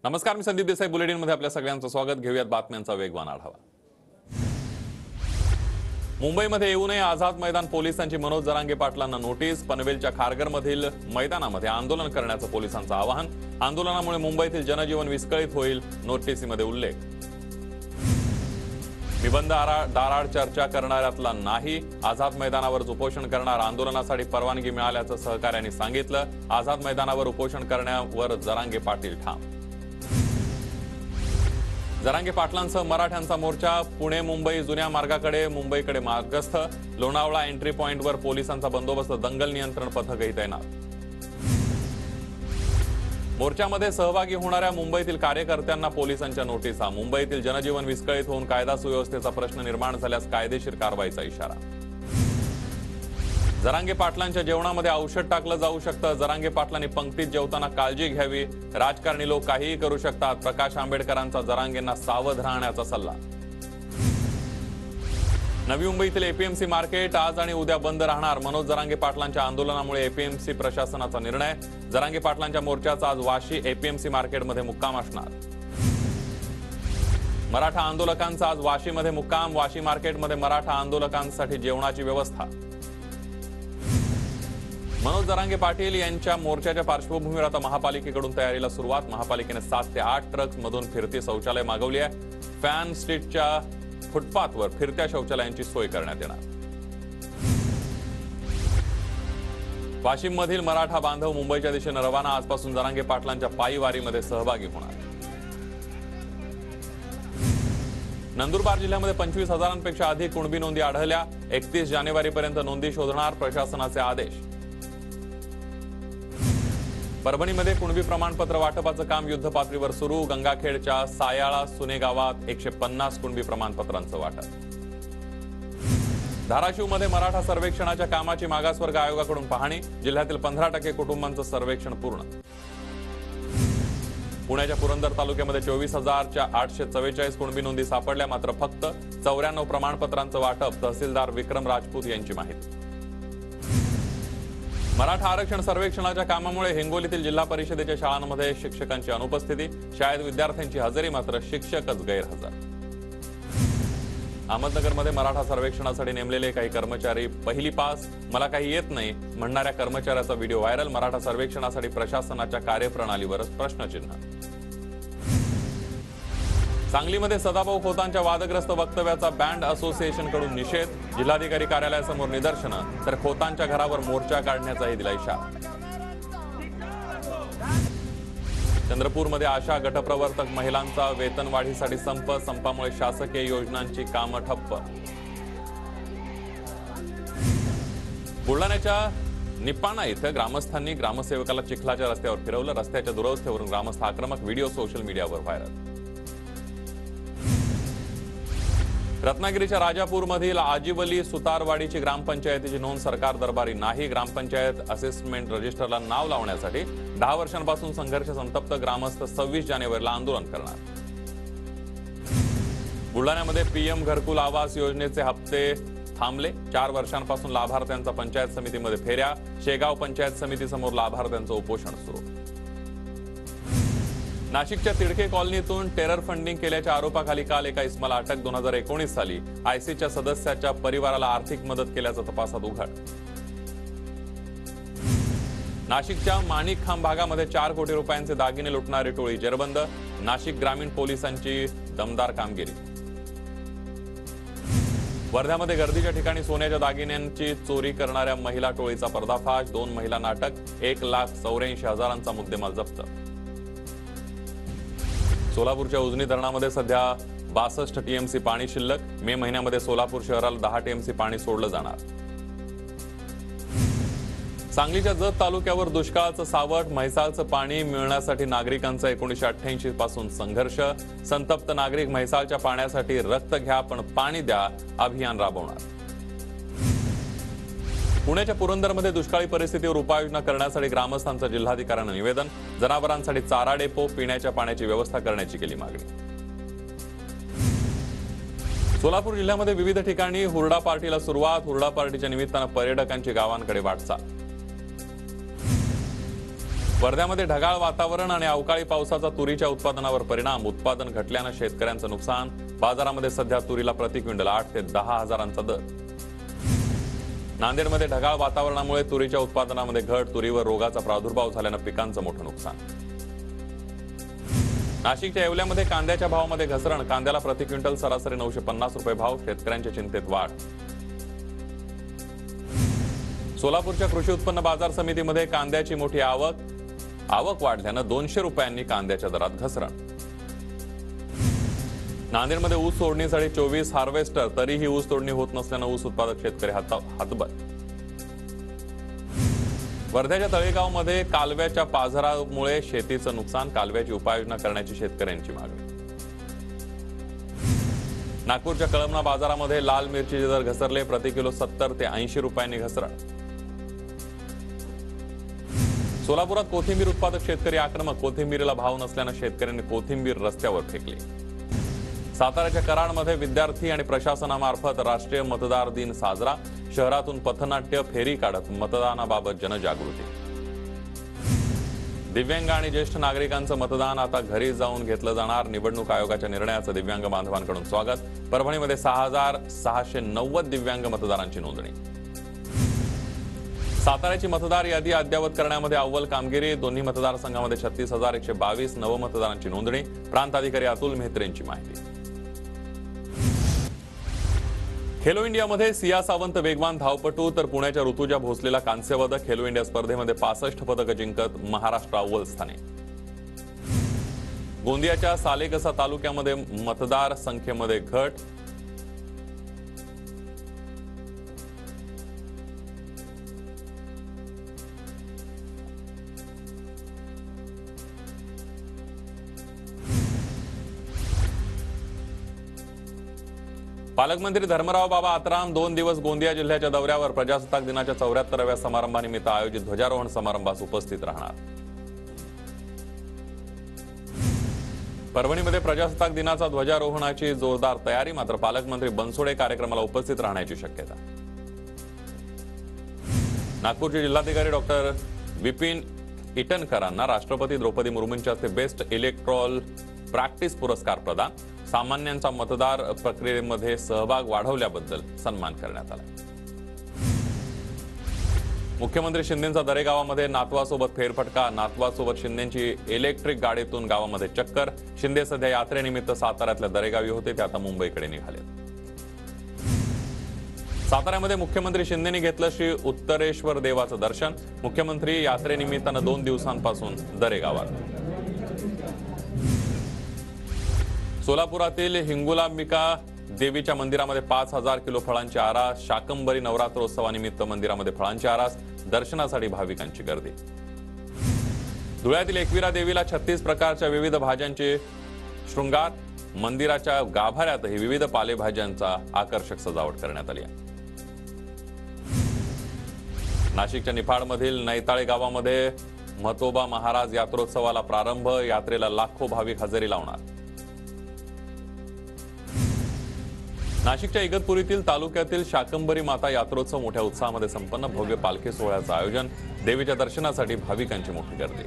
नमस्कार, मी संदीप देसाई. बुलेटिनमध्ये आपल्या सगळ्यांचं स्वागत. घेऊयात बातम्यांचा वेगवान आढावा. मुंबईमध्ये येऊनही आझाद मैदान पोलिसांची मनोज जरांगे पाटलांना नोटीस. पनवेलच्या खारघरमधील मैदानामध्ये आंदोलन करण्याचं पोलिसांचं आवाहन. आंदोलनामुळे मुंबईतील जनजीवन विस्कळीत होईल, नोटीसीमध्ये उल्लेख. निबंध दाराड चर्चा करणाऱ्यातला नाही. आझाद मैदानावर उपोषण करणार. आंदोलनासाठी परवानगी मिळाल्याचं सहकाऱ्यांनी सांगितलं. आझाद मैदानावर उपोषण करण्यावर जरांगे पाटील ठाम. जरांगे पाटलांसह मराठ्यांचा मोर्चा. पुणे मुंबई जुन्या मार्गाकडे मुंबईकडे मार्गस्थ. लोणावळा एंट्री पॉइंटवर पोलिसांचा बंदोबस्त. दंगल नियंत्रण पथकही तैनात. मोर्चामध्ये सहभागी होणाऱ्या मुंबईतील कार्यकर्त्यांना पोलिसांच्या नोटिसा. मुंबईतील जनजीवन विस्कळीत होऊन कायदा सुव्यवस्थेचा प्रश्न निर्माण झाल्यास कायदेशीर कारवाईचा इशारा. जरांगे पाटलांच्या जेवणामध्ये औषध टाकलं जाऊ शकतं. जरांगे पाटलांनी पंक्तीत जेवताना काळजी घ्यावी. राजकारणी लोक काहीही करू शकतात. प्रकाश आंबेडकरांचा जरांगेंना सावध राहण्याचा सल्ला. नवी मुंबईतील एपीएमसी मार्केट आज आणि उद्या बंद राहणार. मनोज जरांगे पाटलांच्या आंदोलनामुळे एपीएमसी प्रशासनाचा निर्णय. जरांगे पाटलांच्या मोर्चाचा आज वाशी एपीएमसी मार्केटमध्ये मुक्काम असणार. मराठा आंदोलकांचा आज वाशीमध्ये मुक्काम. वाशी मार्केटमध्ये मराठा आंदोलकांसाठी जेवणाची व्यवस्था. मनोज जरांगे पाटील यांच्या मोर्चाच्या पार्श्वभूमीवर आता महापालिकेकडून तयारीला सुरुवात. महापालिकेने 7 ते 8 ट्रक मधून फिरती शौचालय मागवली आहे. फॅन स्ट्रीटच्या फुटपाथवर फिरत्या शौचालयांची सोय करण्यात येणार. वाशिममधील मराठा बांधव मुंबईच्या दिशेने रवाना. आजपासून जरांगे पाटलांच्या पायी वारीमध्ये सहभागी होणार. नंदुरबार जिल्ह्यामध्ये 25,000पेक्षा अधिक कुणबी नोंदी आढळल्या. 31 जानेवारीपर्यंत नोंदी शोधणार, प्रशासनाचे आदेश. परभणीमध्ये कुणबी प्रमाणपत्र वाटपाचं काम युद्धपातळीवर सुरू. गंगाखेडच्या सायाळा सुने गावात 150 कुणबी प्रमाणपत्रांचं वाटप. धाराशिवमध्ये मराठा सर्वेक्षणाच्या कामाची मागासवर्ग आयोगाकडून पाहणी. जिल्ह्यातील 15% कुटुंबांचं सर्वेक्षण पूर्ण. पुण्याच्या पुरंदर तालुक्यामध्ये 24,844 कुणबी नोंदी सापडल्या. मात्र फक्त 94 प्रमाणपत्रांचं वाटप. तहसीलदार विक्रम राजपूत यांची माहिती. मराठा आरक्षण सर्वेक्षणाच्या कामामुळे हिंगोलीतील जिल्हा परिषदेच्या शाळांमध्ये शिक्षकांची अनुपस्थिती. शाळेत विद्यार्थ्यांची हजेरी, मात्र शिक्षकच गैरहजर. अहमदनगरमध्ये मराठा सर्वेक्षणासाठी नेमलेले काही कर्मचारी पहिली पास, मला काही येत नाही म्हणणाऱ्या कर्मचाऱ्याचा व्हिडिओ व्हायरल. मराठा सर्वेक्षणासाठी प्रशासनाच्या कार्यप्रणालीवर प्रश्नचिन्ह. सांगलीमध्ये सदाभाऊ खोतांच्या वादग्रस्त वक्तव्याचा बँड असोसिएशनकडून निषेध. जिल्हाधिकारी कार्यालयासमोर निदर्शनं, तर खोतांच्या घरावर मोर्चा काढण्याचाही दिला इशारा. चंद्रपूरमध्ये आशा गटप्रवर्तक महिलांचा वेतनवाढीसाठी संप. संपामुळे शासकीय योजनांची कामं ठप्प. बुलढाण्याच्या निपाणा इथं ग्रामस्थांनी ग्रामसेवकाला चिखलाच्या रस्त्यावर फिरवलं. रस्त्याच्या दुरवस्थेवरून ग्रामस्थ आक्रमक. व्हिडिओ सोशल मीडियावर व्हायरल. रत्नागिरीच्या राजापूरमधील आजिवली सुतारवाडीची ग्रामपंचायतीची नोंद सरकार दरबारी नाही. ग्रामपंचायत असेसमेंट रजिस्टरला नाव लावण्यासाठी 10 वर्षांपासून संघर्ष संतप्त. ग्रामस्थ 26 जानेवारीला आंदोलन करणार. बुलढाण्यामध्ये पीएम घरकुल आवास योजनेचे हप्ते थांबले. 4 वर्षांपासून लाभार्थ्यांचा पंचायत समितीमध्ये फेऱ्या. शेगाव पंचायत समितीसमोर लाभार्थ्यांचं उपोषण सुरू. नाशिकच्या तिडके कॉलनीतून टेरर फंडिंग केल्याच्या आरोपाखाली काल एका इस्माला अटक. 2019 साली आयसीच्या सदस्याच्या परिवाराला आर्थिक मदत केल्याचं तपासात उघड. नाशिकच्या माणिकखांब भागामध्ये 4 कोटी रुपयांचे दागिने लुटणारी टोळी जेरबंद. नाशिक ग्रामीण पोलिसांची दमदार कामगिरी. वर्ध्यामध्ये गर्दीच्या ठिकाणी सोन्याच्या दागिन्यांची चोरी करणाऱ्या महिला टोळीचा पर्दाफाश. 2 महिलांना अटक. 1,84,000 मुद्देमाल जप्त. सोलापूरच्या उजनी धरणामध्ये सध्या 62 टीएमसी पाणी शिल्लक. मे महिन्यामध्ये सोलापूर शहराला 10 टीएमसी पाणी सोडलं जाणार. सांगलीच्या जत तालुक्यावर दुष्काळाचं सावट. म्हैसाळचं पाणी मिळण्यासाठी नागरिकांचा 1988 पासून संघर्ष. संतप्त नागरिक म्हैसाळच्या पाण्यासाठी रक्त घ्या पण पाणी द्या अभियान राबवणार. पुण्याच्या पुरंदरमध्ये दुष्काळी परिस्थितीवर उपाययोजना करण्यासाठी ग्रामस्थांचं जिल्हाधिकाऱ्यांना निवेदन. जनावरांसाठी चारा डेपो, पिण्याच्या पाण्याची व्यवस्था करण्याची केली मागणी. सोलापूर जिल्ह्यामध्ये विविध ठिकाणी हुरडा पार्टीला सुरुवात. हुरडा पार्टीच्या निमित्तानं पर्यटकांची गावांकडे वाटचाल. वर्ध्यामध्ये ढगाळ वातावरण आणि अवकाळी पावसाचा तुरीच्या उत्पादनावर परिणाम. उत्पादन घटल्यानं शेतकऱ्यांचं नुकसान. बाजारामध्ये सध्या तुरीला प्रति क्विंटल 8 ते 10 हजारांचा दर. नांदेडमध्ये ढगाळ वातावरणामुळे तुरीच्या उत्पादनामध्ये घट. तुरीवर रोगाचा प्रादुर्भाव झाल्यानं पिकांचं मोठं नुकसान. नाशिकच्या येवल्यामध्ये कांद्याच्या भावामध्ये घसरण. कांद्याला प्रति क्विंटल सरासरी 950 रुपये भाव. शेतकऱ्यांच्या चिंतेत वाढ. सोलापूरच्या कृषी उत्पन्न बाजार समितीमध्ये कांद्याची मोठी आवक वाढल्यानं 200 रुपयांनी कांद्याच्या दरात घसरण. नांदेडमध्ये ऊस तोडणीसाठी 24 हार्वेस्टर. तरीही ऊस तोडणी होत नसल्यानं ऊस उत्पादक शेतकरी हातबल. वर्ध्याच्या तळेगावमध्ये कालव्याच्या पाझरामुळे शेतीचं नुकसान. कालव्याची उपाययोजना करण्याची शेतकऱ्यांची मागणी. नागपूरच्या कळमना बाजारामध्ये लाल मिरचीचे दर घसरले. प्रति किलो 70 ते 80 रुपयांनी घसरण. सोलापुरात कोथिंबीर उत्पादक शेतकरी आक्रमक. कोथिंबीरीला भाव नसल्यानं शेतकऱ्यांनी कोथिंबीर रस्त्यावर फेकली. साताऱ्याच्या कराडमध्ये विद्यार्थी आणि प्रशासनामार्फत राष्ट्रीय मतदार दिन साजरा. शहरातून पथनाट्य फेरी काढत मतदानाबाबत जनजागृती. दिव्यांग आणि ज्येष्ठ नागरिकांचं मतदान आता घरी जाऊन घेतलं जाणार. निवडणूक आयोगाच्या निर्णयाचं दिव्यांग बांधवांकडून स्वागत. परभणीमध्ये 6,690 दिव्यांग मतदारांची नोंदणी. साताऱ्याची मतदार यादी अद्ययावत करण्यामध्ये अव्वल कामगिरी. दोन्ही मतदारसंघामध्ये 36,122 नवमतदारांची नोंदणी. प्रांत अधिकारी अतुल मेहत्रेंची माहिती. खेलो इंडियामध्ये सिया सावंत वेगवान धावपटू तर पुण्याच्या ऋतुजा भोसलेला कांस्यपदक. खेलो इंडिया स्पर्धेमध्ये 65 पदकं जिंकत महाराष्ट्र अव्वल स्थानी. गोंदियाच्या सालेकसा तालुक्यामध्ये मतदार संख्येमध्ये घट. पालकमंत्री धर्मराव बाबा आत्राम 2 दिवस गोंदिया जिल्ह्याच्या दौऱ्यावर. प्रजासत्ताक दिनाच्या 74व्या समारंभानिमित्त आयोजित ध्वजारोहण समारंभास उपस्थित राहणार. परभणीमध्ये प्रजासत्ताक दिनाचा ध्वजारोहणाची जोरदार तयारी. मात्र पालकमंत्री बनसोडे कार्यक्रमाला उपस्थित राहण्याची शक्यता. नागपूरचे जिल्हाधिकारी डॉक्टर विपिन इटनकरांना राष्ट्रपती द्रौपदी मुर्मूंच्या हस्ते बेस्ट इलेक्टोरल प्रॅक्टिस पुरस्कार प्रदान. सामान्यांचा मतदार प्रक्रियेमध्ये सहभाग वाढवल्याबद्दल सन्मान करण्यात आला. मुख्यमंत्री शिंदेंचा दरेगावामध्ये नातवासोबत फेरफटका. नातवासोबत शिंदेंची इलेक्ट्रिक गाडीतून गावामध्ये चक्कर. शिंदे सध्या यात्रेनिमित्त साताऱ्यातल्या दरेगावी होते. ते आता मुंबईकडे निघाले. साताऱ्यामध्ये मुख्यमंत्री शिंदेंनी घेतलं श्री उत्तरेश्वर देवाचं दर्शन. मुख्यमंत्री यात्रेनिमित्तानं 2 दिवसांपासून दरेगावात. सोलापुरातील हिंगुलांबिका देवीच्या मंदिरामध्ये 5,000 किलो फळांची आरास. शाकंभरी नवरात्रोत्सवानिमित्त मंदिरामध्ये फळांची आरास. दर्शनासाठी भाविकांची गर्दी. धुळ्यातील एकविरा देवीला 36 प्रकारच्या विविध भाज्यांचे शृंगार. मंदिराच्या गाभाऱ्यातही विविध पालेभाज्यांचा आकर्षक सजावट करण्यात आली आहे. नाशिकच्या निफाडमधील नैताळे गावामध्ये म्हतोबा महाराज यात्रोत्सवाला प्रारंभ. यात्रेला लाखो भाविक हजेरी लावणार. नाशिकच्या इगतपुरीतील तालुक्यातील शाकंभरी माता यात्रोत्सव मोठ्या उत्साहामध्ये संपन्न. भव्य पालखी सोहळ्याचं आयोजन. देवीच्या दर्शनासाठी भाविकांची मोठी गर्दी.